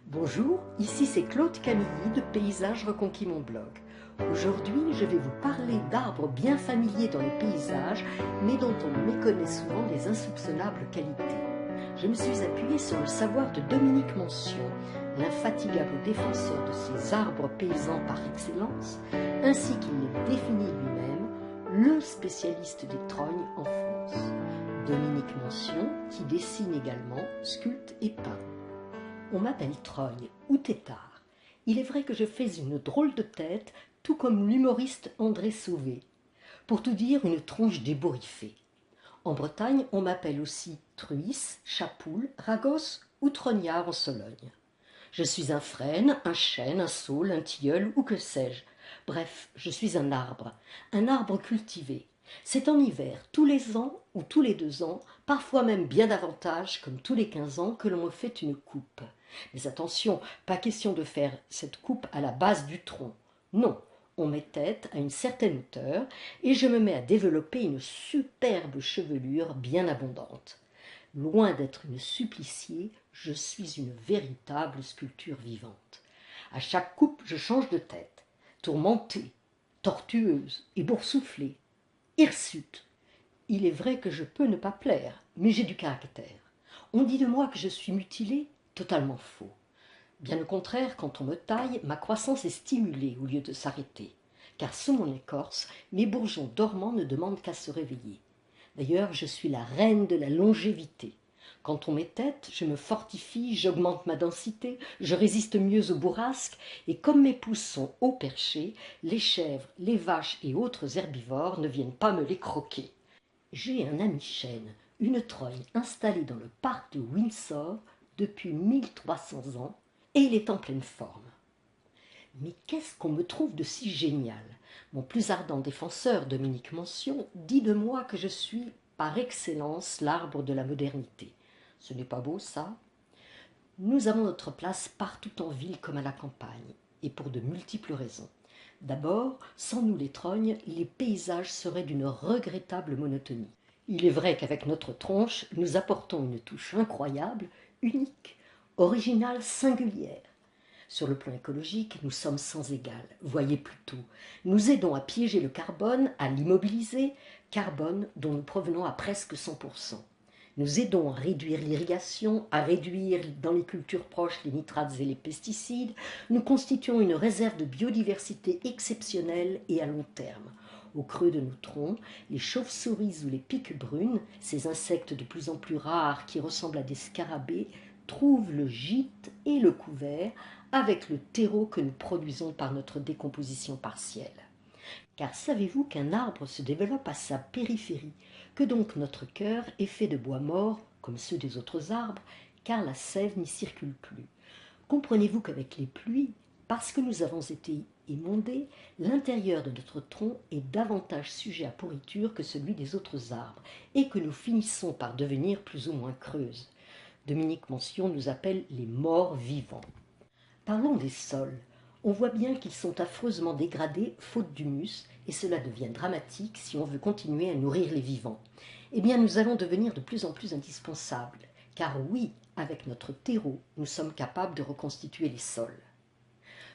Bonjour, ici c'est Claude Camilly de Paysages Reconquis mon blog. Aujourd'hui, je vais vous parler d'arbres bien familiers dans les paysages, mais dont on méconnaît souvent les insoupçonnables qualités. Je me suis appuyée sur le savoir de Dominique Mention, l'infatigable défenseur de ces arbres paysans par excellence, ainsi qu'il les définit lui-même, le spécialiste des trognes en France. Dominique Mention, qui dessine également, sculpte et peint. On m'appelle Trogne ou Tétard. Il est vrai que je fais une drôle de tête, tout comme l'humoriste André Sauvé. Pour tout dire, une tronche d'ébouriffé. En Bretagne, on m'appelle aussi Truisse, Chapoule, Ragos ou Trognard en Sologne. Je suis un frêne, un chêne, un saule, un tilleul ou que sais-je. Bref, je suis un arbre cultivé. C'est en hiver, tous les ans ou tous les 2 ans, parfois même bien davantage, comme tous les 15 ans, que l'on me fait une coupe. Mais attention, pas question de faire cette coupe à la base du tronc. Non, on met tête à une certaine hauteur et je me mets à développer une superbe chevelure bien abondante. Loin d'être une suppliciée, je suis une véritable sculpture vivante. À chaque coupe, je change de tête. Tourmentée, tortueuse et boursouflée, hirsute. Il est vrai que je peux ne pas plaire, mais j'ai du caractère. On dit de moi que je suis mutilée, totalement faux. Bien au contraire, quand on me taille, ma croissance est stimulée au lieu de s'arrêter, car sous mon écorce, mes bourgeons dormants ne demandent qu'à se réveiller. D'ailleurs, je suis la reine de la longévité. Quand on met tête, je me fortifie, j'augmente ma densité, je résiste mieux aux bourrasques, et comme mes pousses sont haut perchées, les chèvres, les vaches et autres herbivores ne viennent pas me les croquer. J'ai un ami chêne, une trogne installée dans le parc de Windsor depuis 1300 ans, et il est en pleine forme. Mais qu'est-ce qu'on me trouve de si génial? Mon plus ardent défenseur, Dominique Mention, dit de moi que je suis, par excellence, l'arbre de la modernité. Ce n'est pas beau, ça? Nous avons notre place partout en ville comme à la campagne, et pour de multiples raisons. D'abord, sans nous les trognes, les paysages seraient d'une regrettable monotonie. Il est vrai qu'avec notre tronche, nous apportons une touche incroyable, unique, originale, singulière. Sur le plan écologique, nous sommes sans égal. Voyez plutôt, nous aidons à piéger le carbone, à l'immobiliser, carbone dont nous provenons à presque 100%. Nous aidons à réduire l'irrigation, à réduire dans les cultures proches les nitrates et les pesticides. Nous constituons une réserve de biodiversité exceptionnelle et à long terme. Au creux de nos troncs, les chauves-souris ou les piques brunes, ces insectes de plus en plus rares qui ressemblent à des scarabées, trouvent le gîte et le couvert avec le terreau que nous produisons par notre décomposition partielle. Car savez-vous qu'un arbre se développe à sa périphérie, que donc notre cœur est fait de bois mort, comme ceux des autres arbres, car la sève n'y circule plus. Comprenez-vous qu'avec les pluies, parce que nous avons été émondés, l'intérieur de notre tronc est davantage sujet à pourriture que celui des autres arbres, et que nous finissons par devenir plus ou moins creuses. Dominique Mention nous appelle les morts vivants. Parlons des sols. On voit bien qu'ils sont affreusement dégradés faute d'humus, et cela devient dramatique si on veut continuer à nourrir les vivants. Eh bien, nous allons devenir de plus en plus indispensables, car oui, avec notre terreau, nous sommes capables de reconstituer les sols.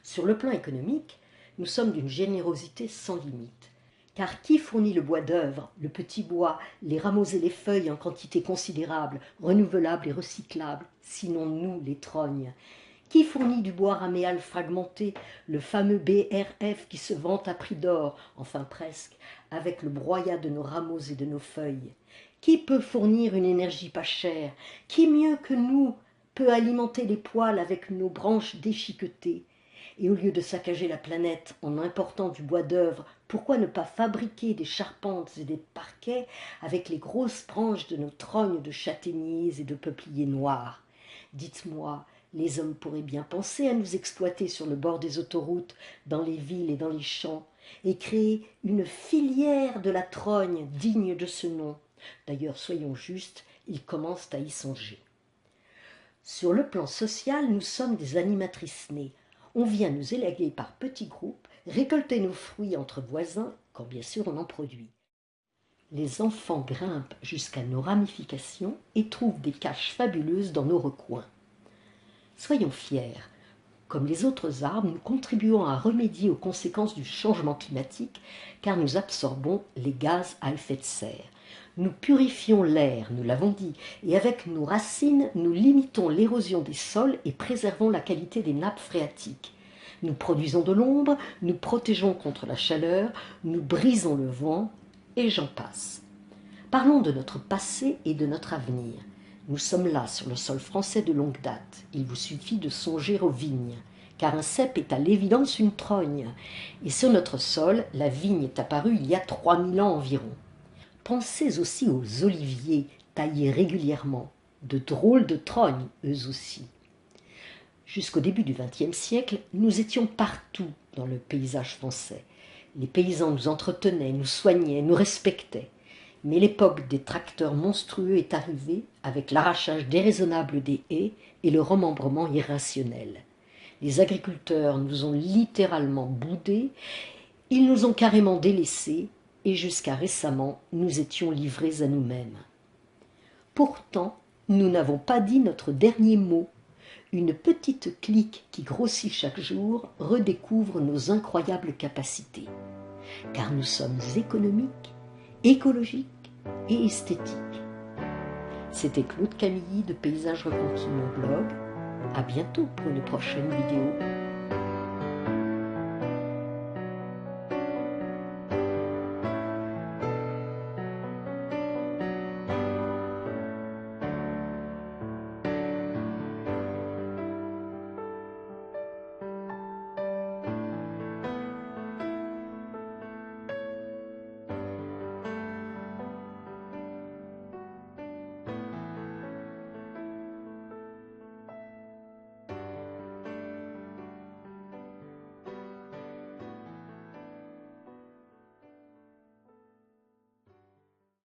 Sur le plan économique, nous sommes d'une générosité sans limite. Car qui fournit le bois d'œuvre, le petit bois, les rameaux et les feuilles en quantité considérable, renouvelables et recyclables, sinon nous, les trognes? Qui fournit du bois raméal fragmenté, le fameux BRF qui se vante à prix d'or, enfin presque, avec le broyat de nos rameaux et de nos feuilles? Qui peut fournir une énergie pas chère? Qui mieux que nous peut alimenter les poêles avec nos branches déchiquetées? Et au lieu de saccager la planète en important du bois d'œuvre, pourquoi ne pas fabriquer des charpentes et des parquets avec les grosses branches de nos trognes de châtaigniers et de peupliers noirs? Dites-moi, les hommes pourraient bien penser à nous exploiter sur le bord des autoroutes, dans les villes et dans les champs, et créer une filière de la trogne digne de ce nom. D'ailleurs, soyons justes, ils commencent à y songer. Sur le plan social, nous sommes des animatrices nées. On vient nous élaguer par petits groupes, récolter nos fruits entre voisins, quand bien sûr on en produit. Les enfants grimpent jusqu'à nos ramifications et trouvent des caches fabuleuses dans nos recoins. Soyons fiers. Comme les autres arbres, nous contribuons à remédier aux conséquences du changement climatique car nous absorbons les gaz à effet de serre. Nous purifions l'air, nous l'avons dit, et avec nos racines, nous limitons l'érosion des sols et préservons la qualité des nappes phréatiques. Nous produisons de l'ombre, nous protégeons contre la chaleur, nous brisons le vent, et j'en passe. Parlons de notre passé et de notre avenir. Nous sommes là sur le sol français de longue date. Il vous suffit de songer aux vignes, car un cep est à l'évidence une trogne. Et sur notre sol, la vigne est apparue il y a 3000 ans environ. Pensez aussi aux oliviers taillés régulièrement, de drôles de trognes, eux aussi. Jusqu'au début du XXe siècle, nous étions partout dans le paysage français. Les paysans nous entretenaient, nous soignaient, nous respectaient. Mais l'époque des tracteurs monstrueux est arrivée avec l'arrachage déraisonnable des haies et le remembrement irrationnel. Les agriculteurs nous ont littéralement boudés, ils nous ont carrément délaissés et jusqu'à récemment, nous étions livrés à nous-mêmes. Pourtant, nous n'avons pas dit notre dernier mot. Une petite clique qui grossit chaque jour redécouvre nos incroyables capacités. Car nous sommes économiques, écologiques et esthétiques. C'était Claude Camilly de Paysages Reconquis, mon blog. À bientôt pour une prochaine vidéo.